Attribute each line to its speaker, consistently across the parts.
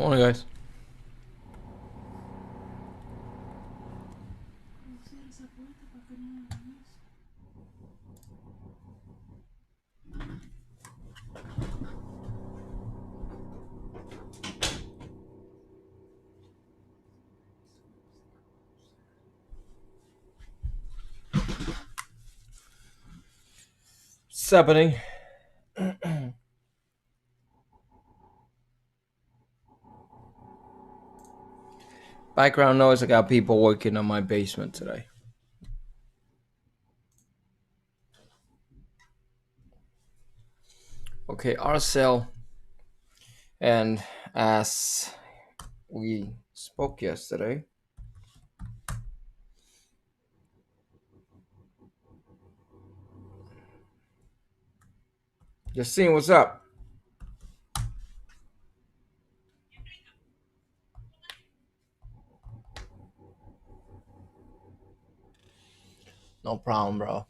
Speaker 1: Morning, guys. What's happening? Background noise. I got people working on my basement today. Okay, our cell, and as we spoke yesterday, just seeing what's up. No problem, bro.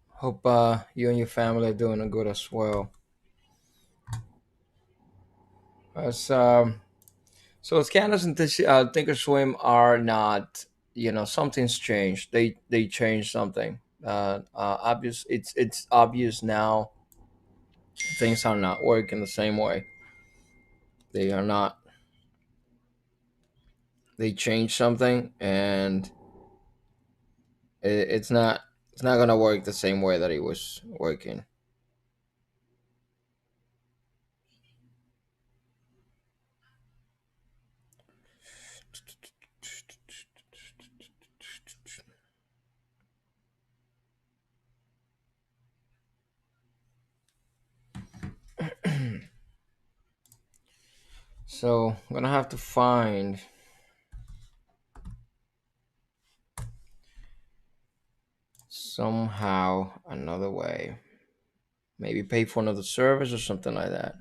Speaker 1: Hope you and your family are doing good as well. As so, scanners and Thinkorswim are not. Something's changed. They changed something. Obvious. It's obvious now. Things are not working the same way. They are not. They changed something, and it's not gonna work the same way that it was working. So I'm gonna have to find somehow another way. Maybe pay for another service or something like that.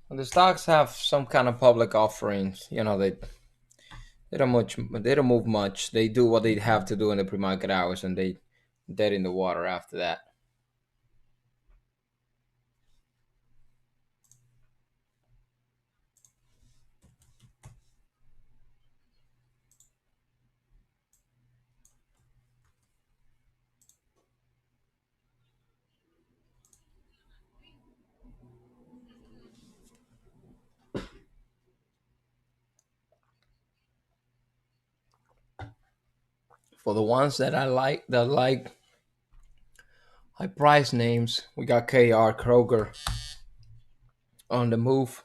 Speaker 1: When the stocks have some kind of public offerings, they don't move much. They do what they have to do in the pre-market hours, and they dead in the water after that. For the ones that like high price names, we got KR Kroger on the move.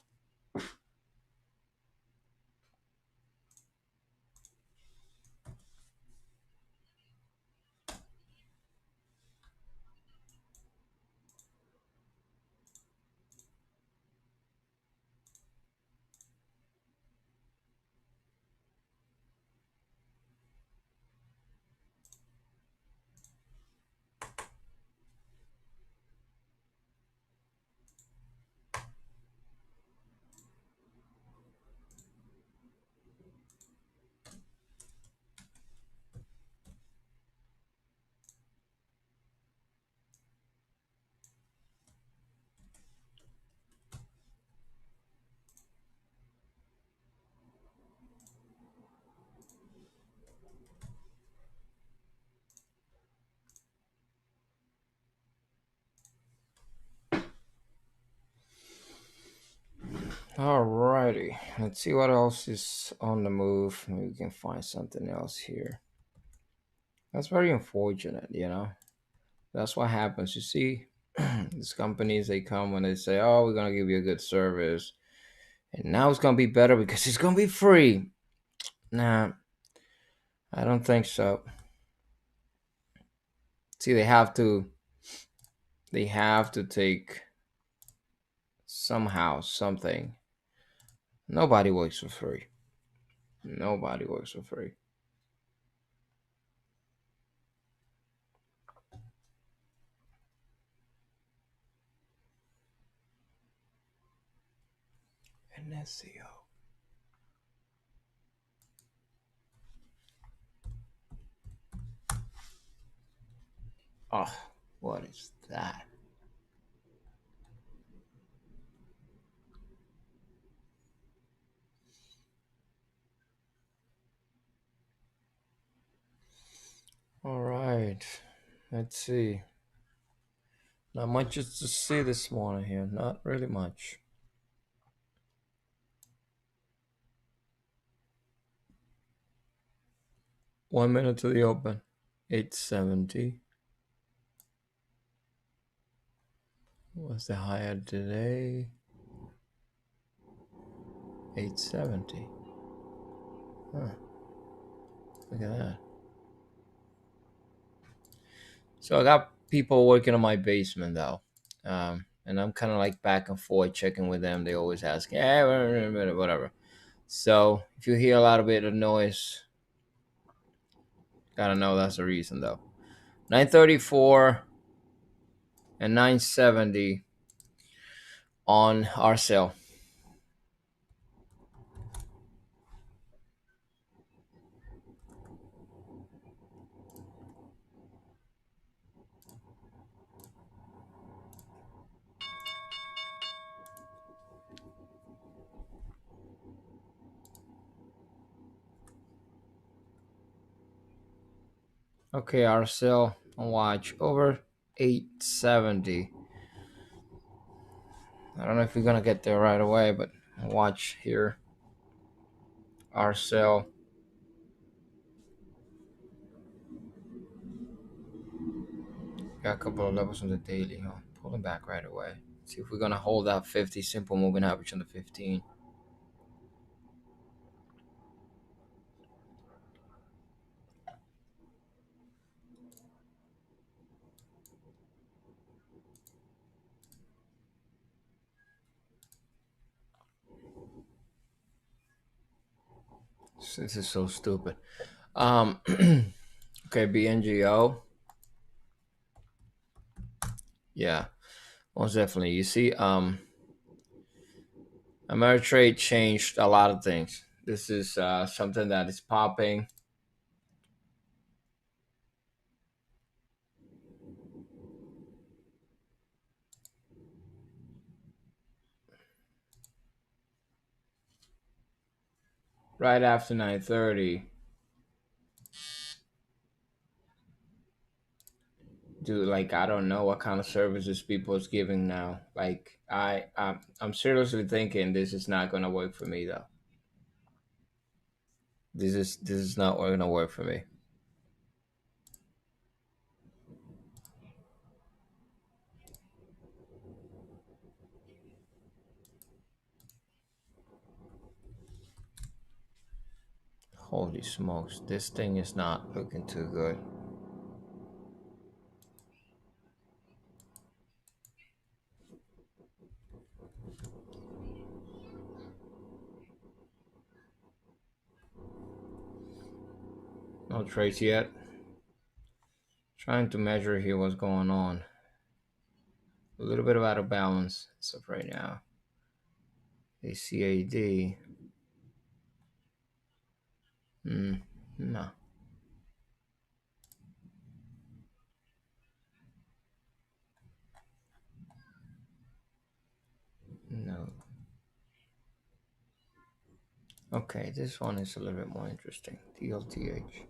Speaker 1: Alrighty, let's see what else is on the move. Maybe we can find something else here. That's very unfortunate, you know. That's what happens. You see, these companies, they come when they say, "Oh, we're gonna give you a good service, and now it's gonna be better because it's gonna be free." Nah, I don't think so. See, they have to take somehow something. Nobody works for free. Nobody works for free. And SEO. Oh, what is that? All right. Let's see. Not much is to see this morning here. Not really much. 1 minute to the open. 870. What's the higher today? 870. Huh. Look at that. So I got people working on my basement though. And I'm kind of like back and forth checking with them. They always ask, yeah, whatever. So if you hear a lot of bit of noise, gotta know that's the reason though. 934 and 970 on our sale. Okay, our sale on watch over 870. I don't know if we're gonna get there right away, but watch here. Our sale. Got a couple of levels on the daily, huh? Pulling back right away. See if we're gonna hold that 50 simple moving average on the 15. This is so stupid. Um, okay, BNGO. Yeah, most definitely. You see, Ameritrade changed a lot of things. This is something that is popping right after 9:30. Dude, like I don't know what kind of services people is giving now. Like I'm seriously thinking this is not gonna work for me though. This is not gonna work for me. Holy smokes, this thing is not looking too good. No trades yet. Trying to measure here what's going on. A little bit of out of balance as of right now. ACAD. No, no. Okay, this one is a little bit more interesting. DLTH.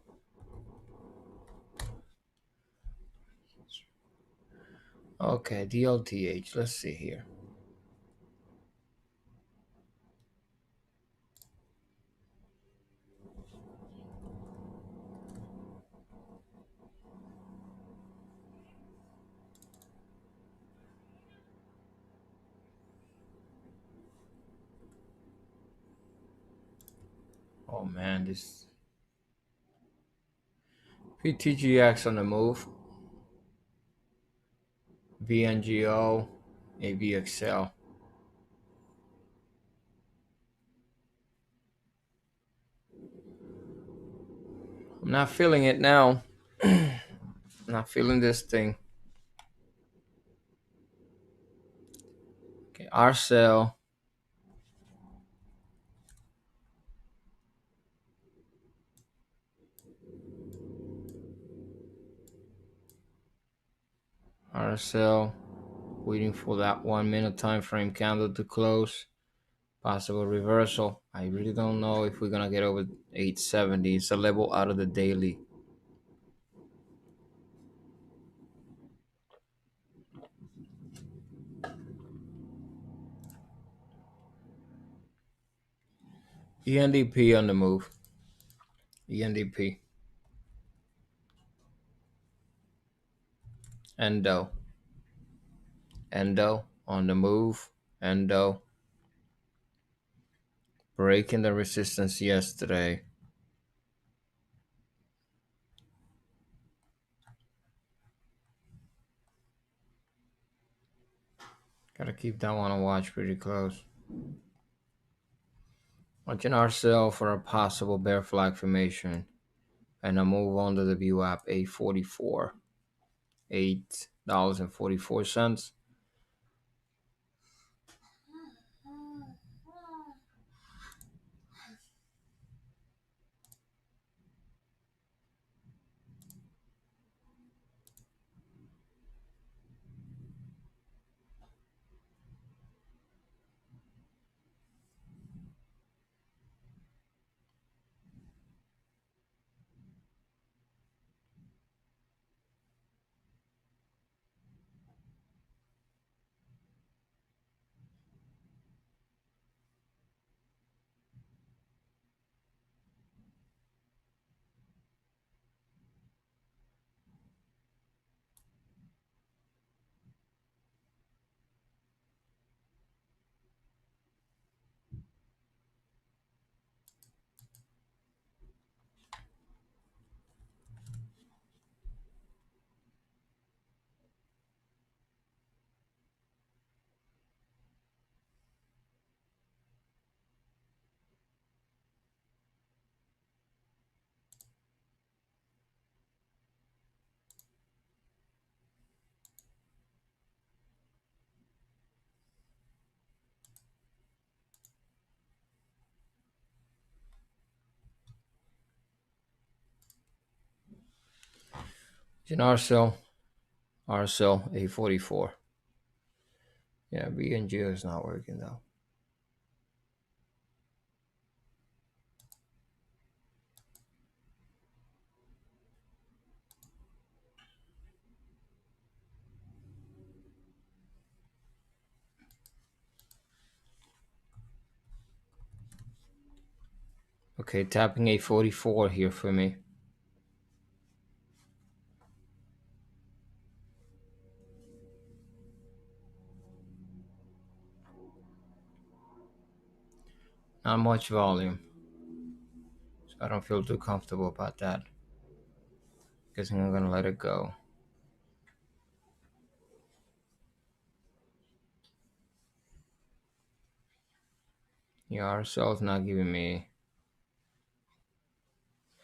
Speaker 1: Okay, DLTH. Let's see here. Oh man, this PTGX on the move. VNGO, AVXL. I'm not feeling it now. I'm not feeling this thing. Okay, RCL. RSL. Waiting for that 1 minute time frame candle to close. Possible reversal. I really don't know if we're gonna get over 870. It's a level out of the daily. ENDP on the move. ENDP. Endo. Endo on the move. Endo. Breaking the resistance yesterday. Gotta keep that one on watch pretty close. Watching ourselves for a possible bear flag formation. And a move on to the view app 844. $8.44. In RSL 844. Yeah, BNG is not working though. Okay, tapping 844 here for me. Not much volume. So I don't feel too comfortable about that. Guessing I'm gonna let it go. Yeah, RSL is not giving me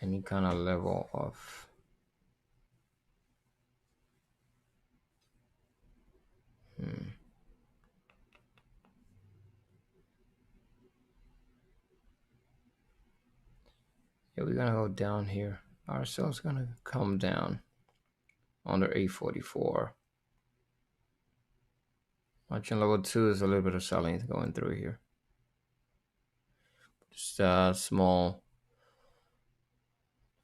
Speaker 1: any kind of level of Yeah, we're gonna go down here. RSL is gonna come down under 844. Watching level 2 is a little bit of selling going through here. Just small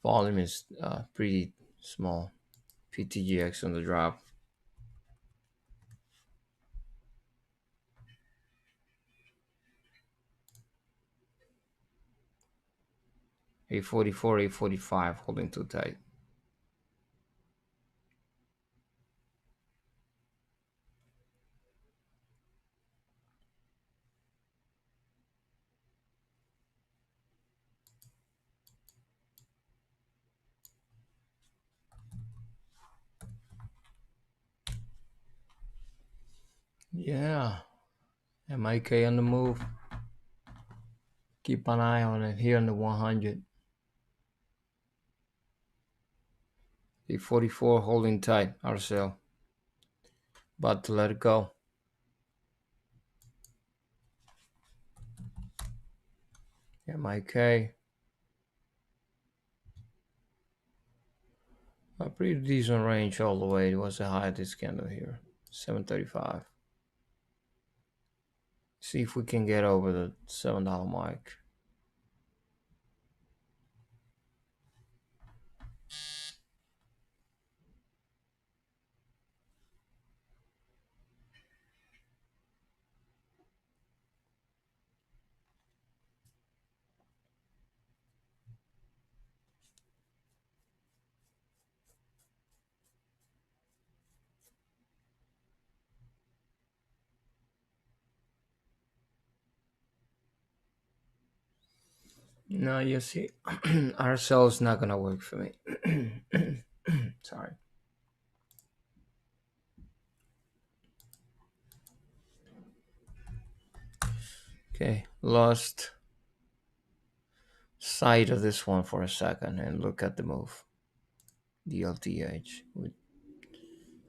Speaker 1: volume is pretty small. PTGX on the drop. 844, 845, holding too tight. Yeah, MIK on the move. Keep an eye on it here in the 100. The 44 holding tight, RSL. About to let it go. MIK. A pretty decent range all the way. It was a high this candle here. 735. See if we can get over the $7 mark. No, you see, our cell is not gonna work for me. Sorry. Okay, lost sight of this one for a second and look at the move. DLTH. We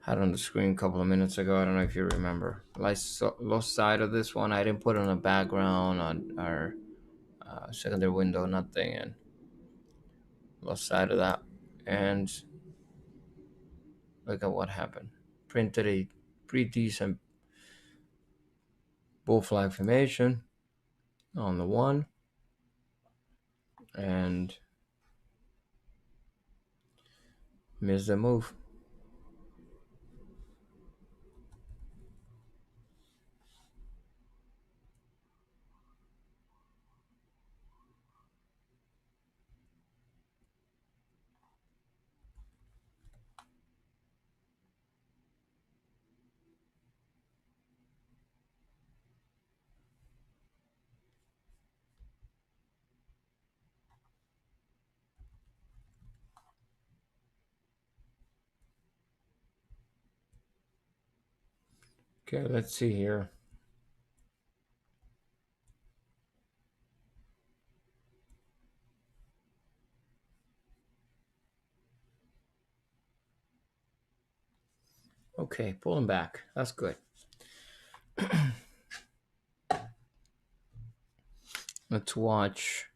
Speaker 1: had on the screen a couple of minutes ago. I don't know if you remember. Lost sight of this one. I didn't put on a background on our secondary window, nothing, and lost sight of that. And look at what happened. Printed a pretty decent bull flag formation on the one and missed the move. Okay, let's see here. Okay, pulling back. That's good. Let's watch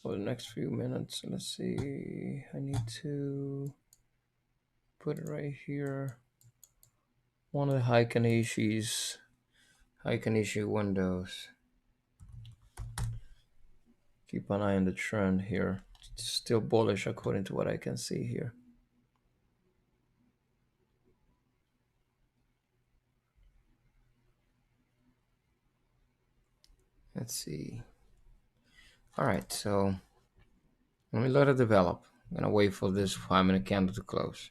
Speaker 1: for the next few minutes. Let's see. I need to put it right here. One of the Heikanishi windows. Keep an eye on the trend here. It's still bullish according to what I can see here. Let's see. All right, so let me let it develop. I'm gonna wait for this 5-minute candle to close.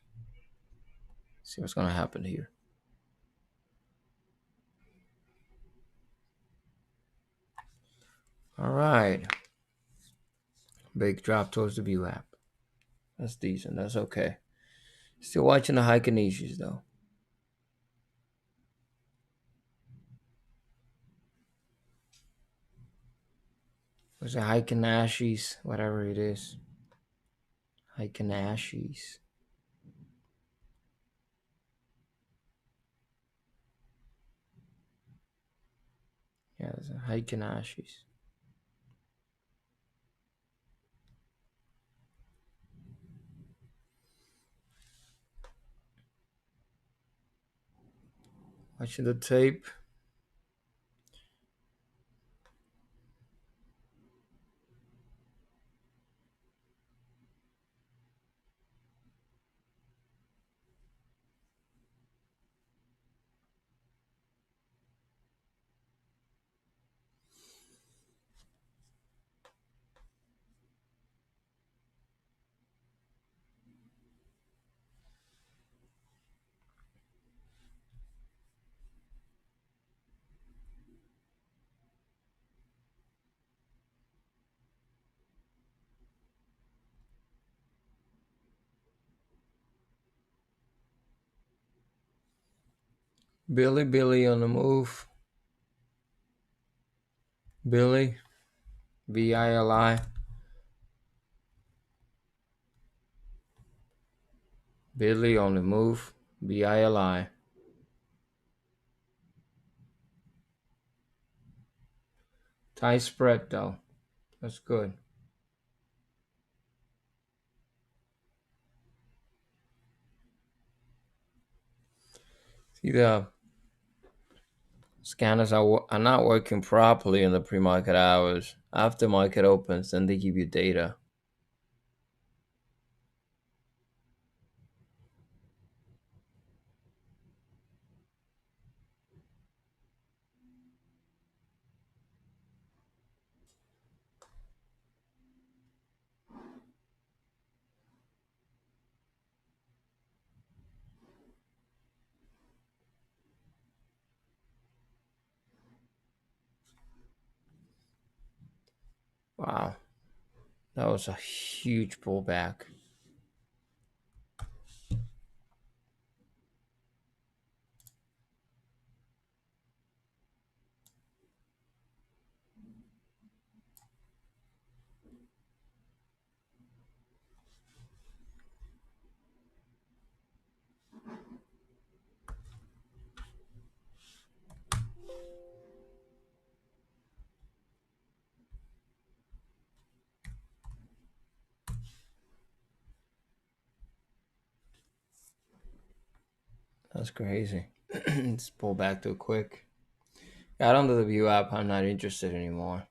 Speaker 1: See what's gonna happen here. All right. Big drop towards the VWAP. That's decent. That's okay. Still watching the Heikanishis though. What's it? Heikanashis, whatever it is. Heikanashis. Yeah, there's a Heikanashis. Watching the tape. Billy on the move. Billy, Bili. Billy on the move. Bili. Tie spread though. That's good. See the scanners are not working properly in the pre-market hours. After market opens, then they give you data. Wow, that was a huge pullback. That's crazy. It's pulled back too quick. Got onto the View app. I'm not interested anymore.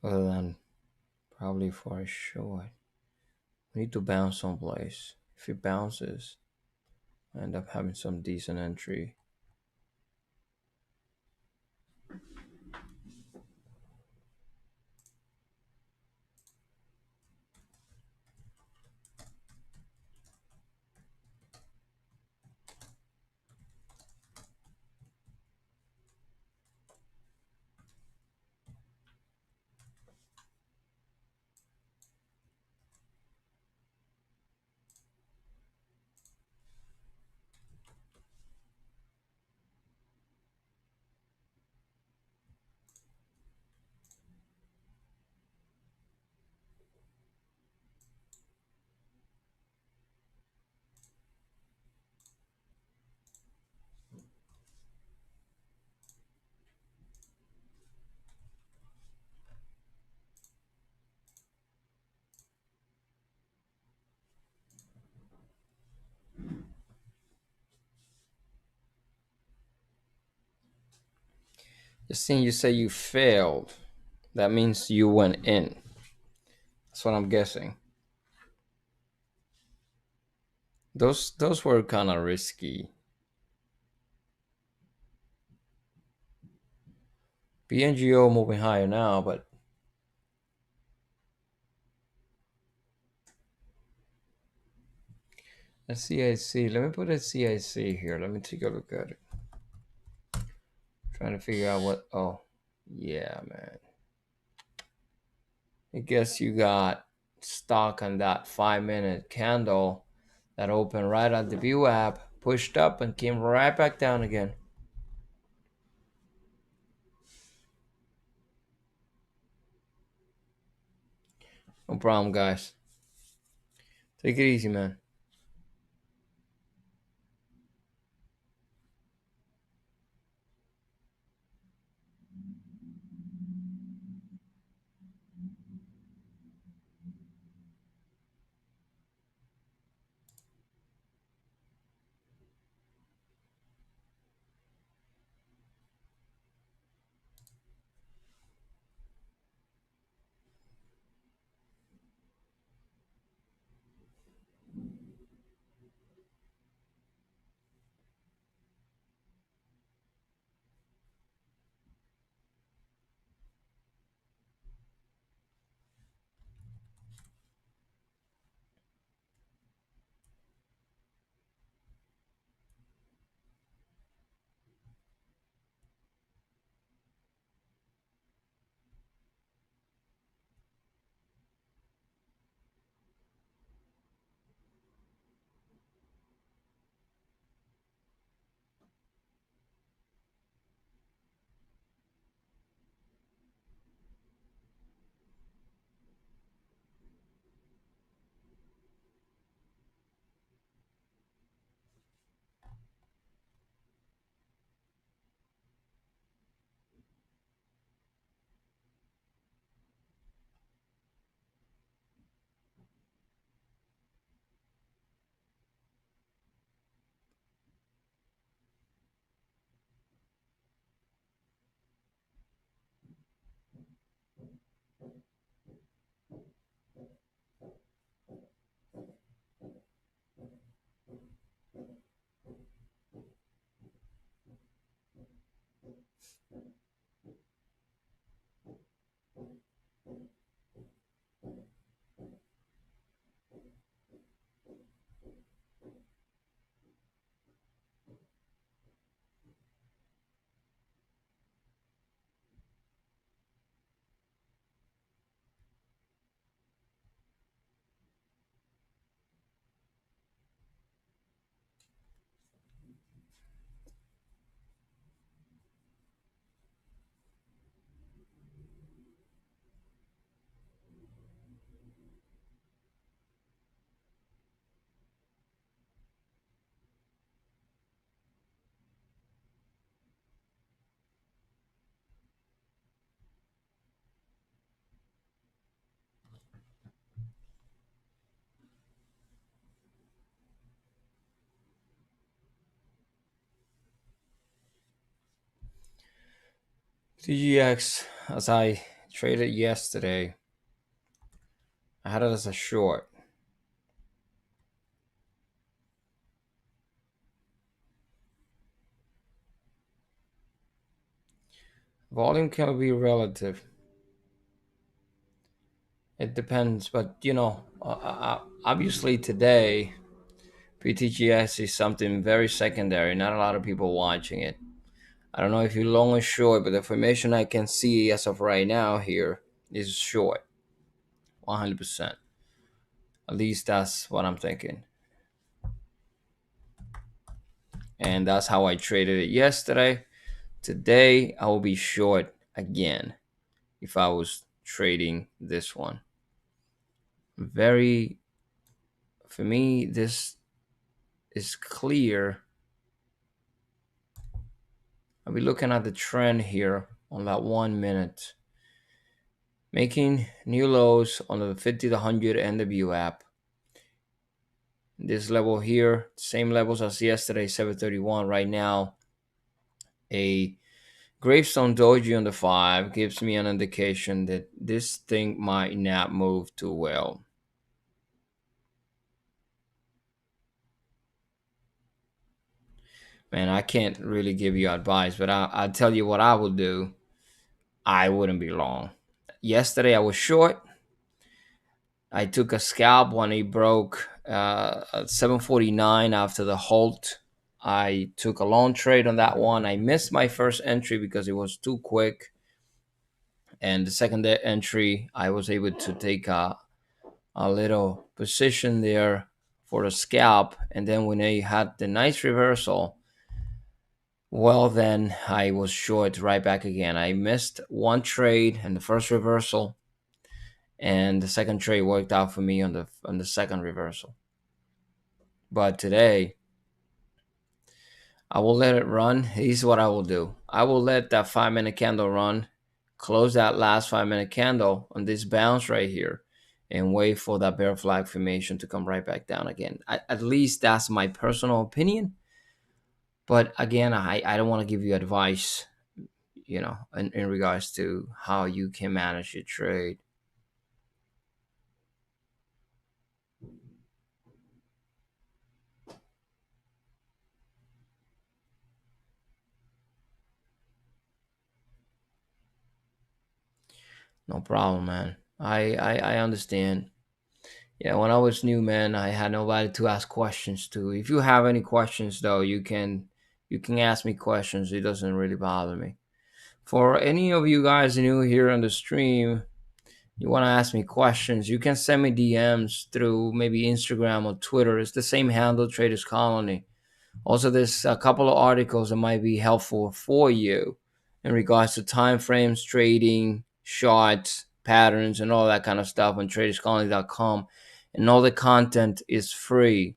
Speaker 1: Other than probably for a short. We need to bounce someplace. If it bounces, I end up having some decent entry. Just seeing you say you failed, that means you went in. That's what I'm guessing. Those were kind of risky. BNGO moving higher now, but a CIC. Let me put a CIC here. Let me take a look at it. Trying to figure out what. Oh, yeah, man. I guess you got stuck on that 5 minute candle that opened right at the View app, pushed up, and came right back down again. No problem, guys. Take it easy, man. TGX, as I traded yesterday, I had it as a short. Volume can be relative. It depends, but obviously today PTGS is something very secondary. Not a lot of people watching it. I don't know if you're long or short, but the information I can see as of right now here is short, 100%. At least that's what I'm thinking, and that's how I traded it yesterday. Today I will be short again if I was trading this one. Very, for me, this is clear. I'll be looking at the trend here on that 1 minute, making new lows on the 50 to 100 NW app. This level here, same levels as yesterday, 731. Right now, a gravestone doji on the 5 gives me an indication that this thing might not move too well. Man, I can't really give you advice, but I'll tell you what I would do. I wouldn't be long. Yesterday I was short. I took a scalp when it broke at 749 after the halt. I took a long trade on that one. I missed my first entry because it was too quick. And the second entry, I was able to take a little position there for the scalp. And then when I had the nice reversal, well, then I was short right back again. I missed one trade in the first reversal, and the second trade worked out for me on the second reversal. But today, I will let it run. Here's what I will do. I will let that 5 minute candle run, close that last 5 minute candle on this bounce right here, and wait for that bear flag formation to come right back down again. At least that's my personal opinion. But again, I don't want to give you advice, in regards to how you can manage your trade. No problem, man. I understand. Yeah, when I was new, man, I had nobody to ask questions to. If you have any questions though, you can ask me questions. It doesn't really bother me. For any of you guys new here on the stream, you want to ask me questions, you can send me DMs through maybe Instagram or Twitter. It's the same handle, Traders Colony. Also, there's a couple of articles that might be helpful for you in regards to time frames, trading, charts, patterns, and all that kind of stuff on traderscolony.com. And all the content is free.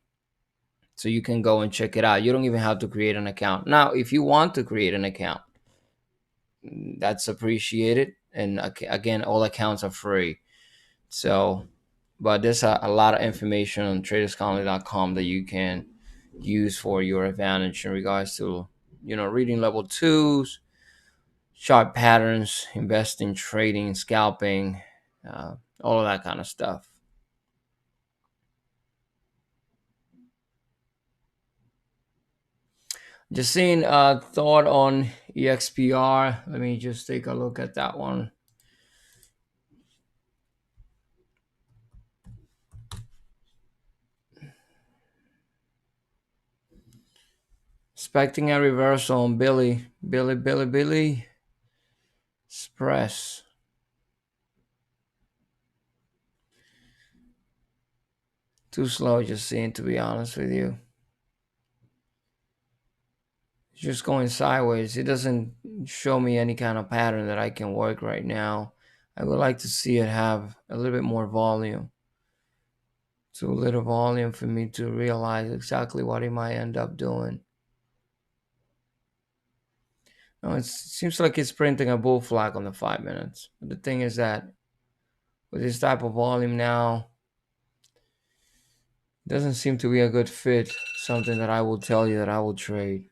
Speaker 1: So you can go and check it out. You don't even have to create an account. Now, if you want to create an account, that's appreciated. And again, all accounts are free. So, but there's a lot of information on traderscolony.com that you can use for your advantage in regards to reading level twos, chart patterns, investing, trading, scalping, all of that kind of stuff. Just seeing thought on EXPR. Let me just take a look at that one. Expecting a reversal on Billy Express. Too slow, just seeing, to be honest with you. It's just going sideways. It doesn't show me any kind of pattern that I can work right now. I would like to see it have a little bit more volume. Too little volume for me to realize exactly what it might end up doing. No, it seems like it's printing a bull flag on the 5 minutes. But the thing is that with this type of volume now, it doesn't seem to be a good fit. Something that I will tell you that I will trade.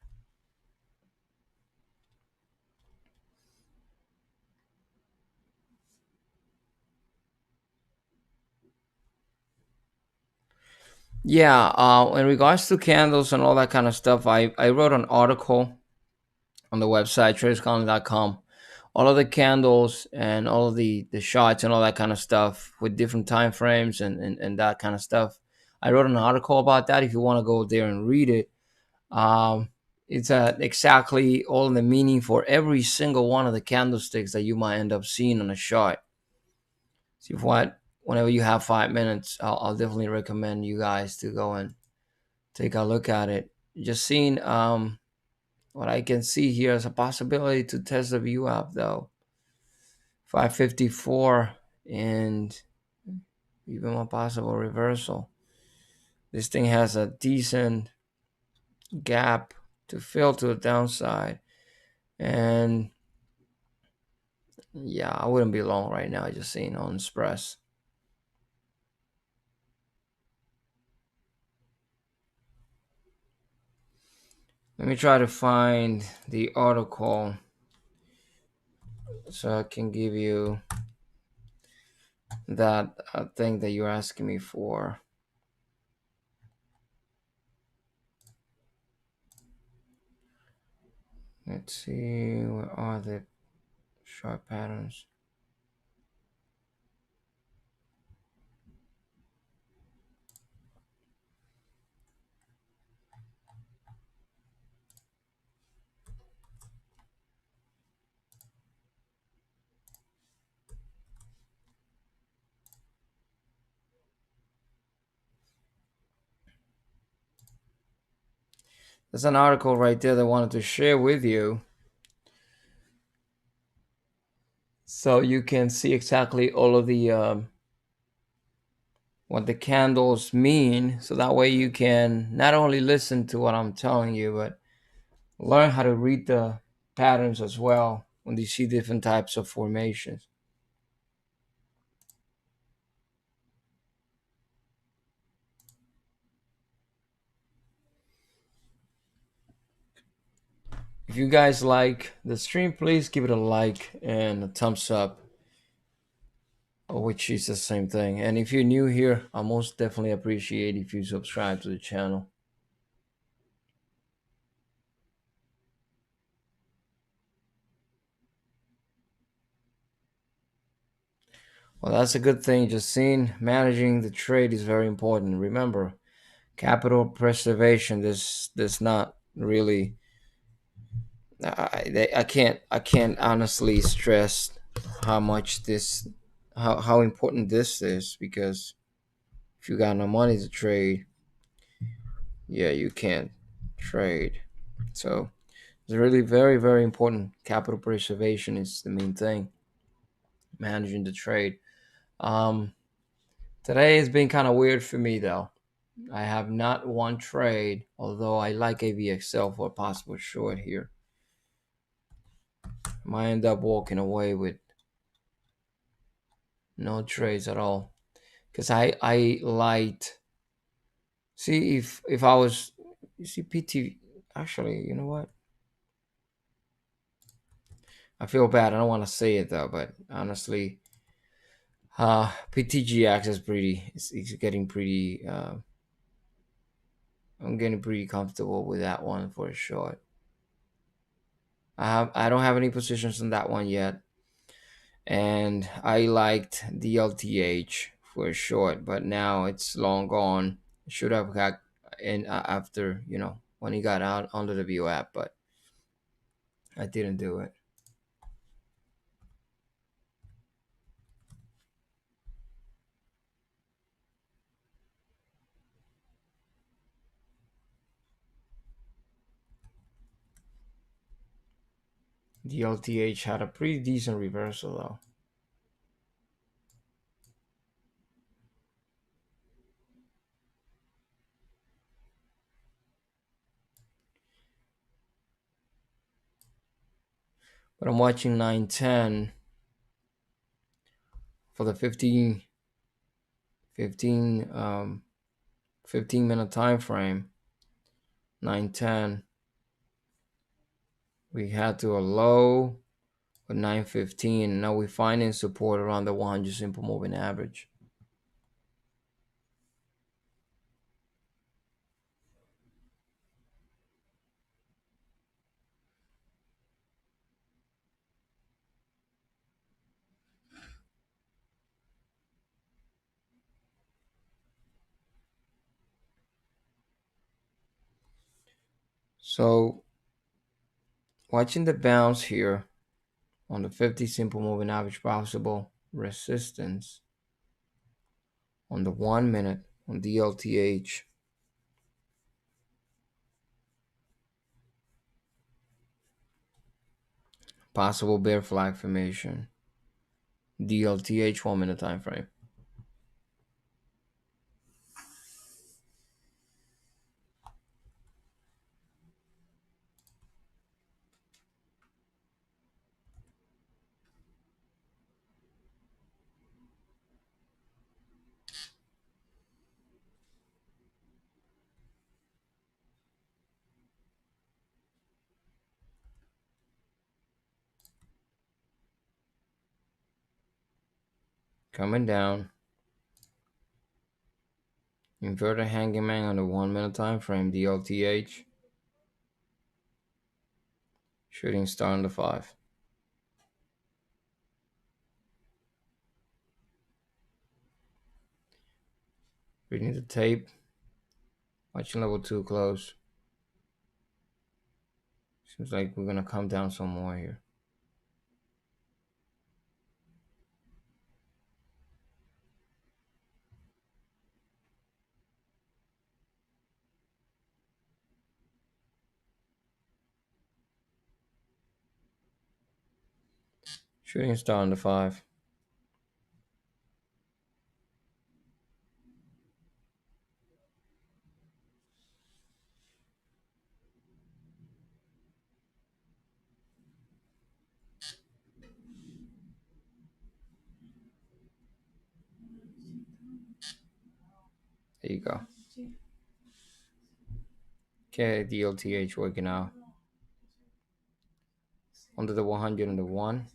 Speaker 1: Yeah, in regards to candles and all that kind of stuff, I wrote an article on the website tradescon.com. All of the candles and all of the shots and all that kind of stuff with different time frames and that kind of stuff. I wrote an article about that. If you want to go there and read it, um, it's exactly all the meaning for every single one of the candlesticks that you might end up seeing on a chart. So if what whenever you have 5 minutes, I'll definitely recommend you guys to go and take a look at it. Just seeing what I can see here is a possibility to test the view up though. 554 and even more possible reversal. This thing has a decent gap to fill to the downside. And yeah, I wouldn't be long right now, just seeing on Express. Let me try to find the article so I can give you that thing that you're asking me for. Let's see, where are the sharp patterns? There's an article right there that I wanted to share with you so you can see exactly all of the what the candles mean, so that way you can not only listen to what I'm telling you but learn how to read the patterns as well when you see different types of formations. If you guys like the stream, please give it a like and a thumbs up, which is the same thing. And if you're new here, I most definitely appreciate if you subscribe to the channel. Well, that's a good thing. Just seeing managing the trade is very important. Remember, capital preservation. This not really. I can't honestly stress how much this how important this is, because if you got no money to trade, yeah, you can't trade. So it's really very very important. Capital preservation is the main thing. Managing the trade. Um, Today has been kind of weird for me though. I have not one trade, although I like AVXL for a possible short here. I might end up walking away with no trades at all, because I liked. See, if I was, you see PT. Actually, you know what? I feel bad. I don't want to say it though, but honestly, PTGX is pretty. It's getting pretty. I'm getting pretty comfortable with that one for a short. I don't have any positions on that one yet, and I liked DLTH for a short, but now it's long gone. Should have got in after, when he got out under the view app, but I didn't do it. DLTH had a pretty decent reversal though. But I'm watching 910 for the 15, 15-minute time frame. 910. We had to a low with 915. Now we're finding support around the 100 simple moving average. So watching the bounce here on the 50 simple moving average, possible resistance on the 1 minute on DLTH, possible bear flag formation, DLTH 1 minute time frame. Coming down, inverted hanging man on the 1 minute time frame, DLTH, shooting star on the 5. Reading the tape, watching level 2 close. Seems like we're gonna come down some more here. Shooting star on the 5. There you go. Okay, DLTH working out. Under the 100 and the 1.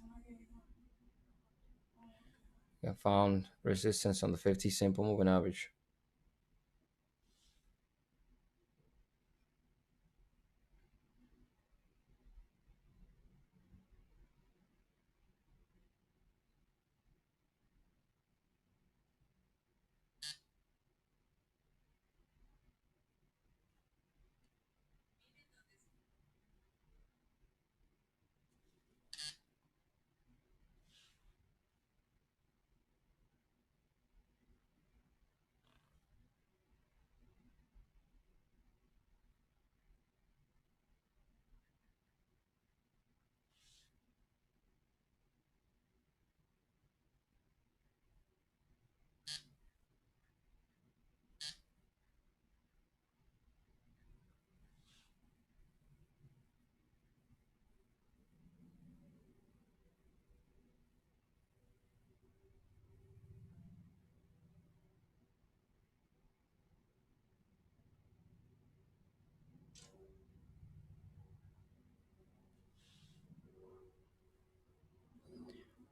Speaker 1: We have found resistance on the 50 simple moving average.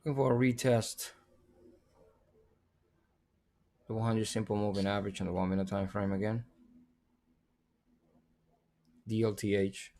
Speaker 1: Looking for a retest. The 100 simple moving average on the 1 minute time frame again. DLTH.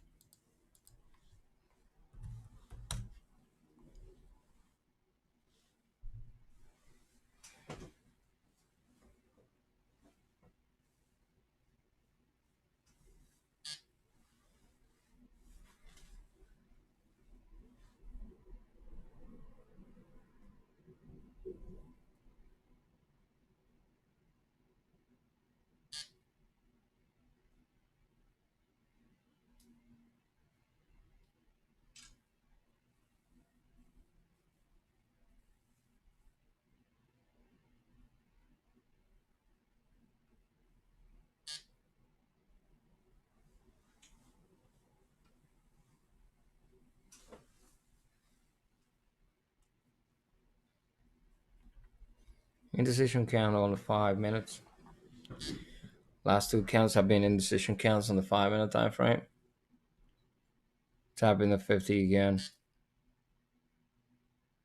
Speaker 1: Indecision count on the 5 minutes. Last two counts have been indecision counts on the 5 minute time frame. Tapping the 50 again.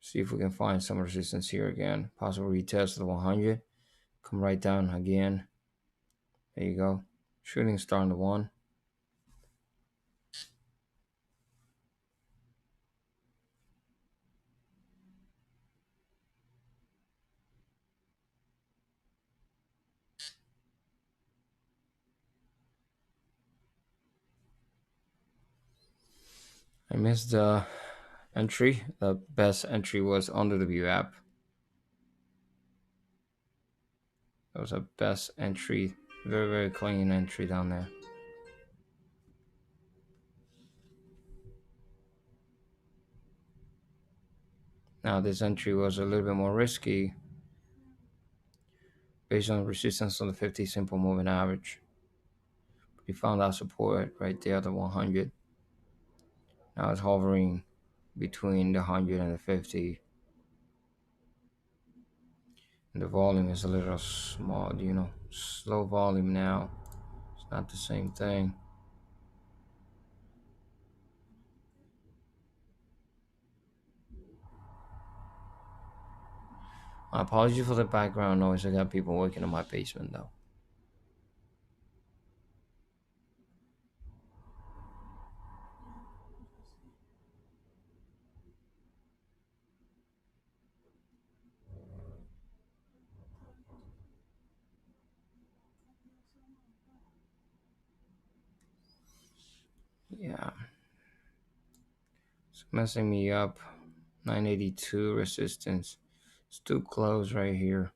Speaker 1: See if we can find some resistance here again. Possible retest of the 100. Come right down again. There you go. Shooting star on the 1. I missed the entry. The best entry was under the view app. That was a best entry. Very, very clean entry down there. Now this entry was a little bit more risky based on resistance on the 50 simple moving average. We found our support right there, the 100. Now it's hovering between the 100 and the 50. And the volume is a little small, slow volume now. It's not the same thing. My apologies for the background noise. I got people working in my basement though. Yeah, it's messing me up. 982 resistance. It's too close right here.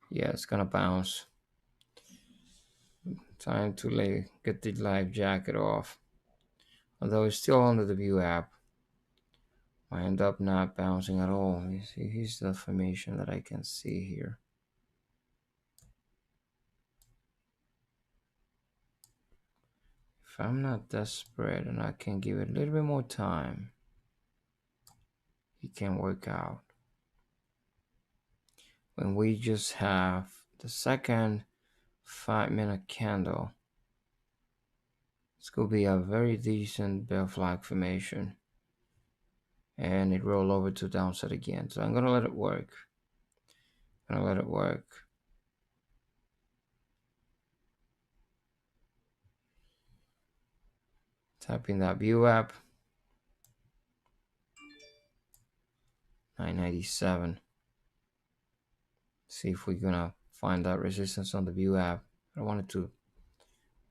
Speaker 1: Yeah, it's gonna bounce. Time to get the live jacket off. Although it's still under the view app, I end up not bouncing at all. You see, here's the formation that I can see here. If I'm not desperate and I can give it a little bit more time, it can work out. When we just have the second 5-minute candle, it's going to be a very decent bear flag formation. And it roll over to downside again. So I'm going to let it work. Type in that view app. 997. See if we're going to find that resistance on the view app. I wanted to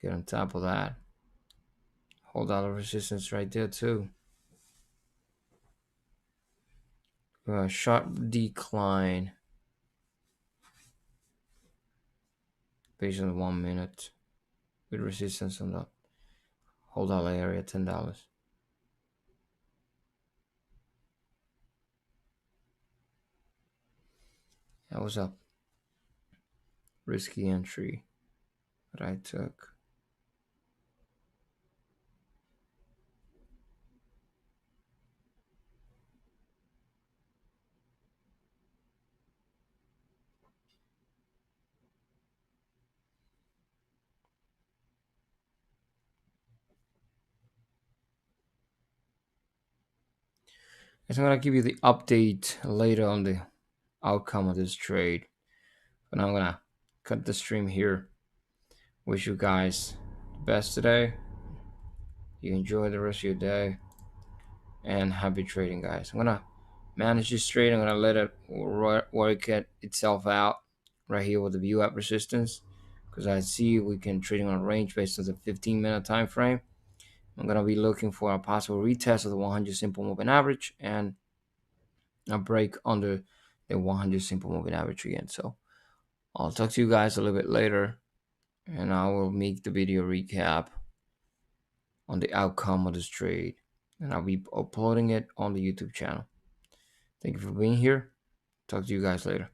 Speaker 1: get on top of that. Hold out the resistance right there too. A sharp decline based on the 1 minute with resistance on the hold out area, $10. That was a risky entry that I took. I'm gonna give you the update later on the outcome of this trade. But I'm gonna cut the stream here. Wish you guys the best today. You enjoy the rest of your day. And happy trading, guys. I'm gonna manage this trade. I'm gonna let it work itself out right here with the view app resistance, because I see we can trading on a range based on the 15-minute time frame. I'm gonna be looking for a possible retest of the 100 simple moving average and a break under the 100 simple moving average again. So I'll talk to you guys a little bit later, and I will make the video recap on the outcome of this trade, and I'll be uploading it on the YouTube channel. Thank you for being here. Talk to you guys later.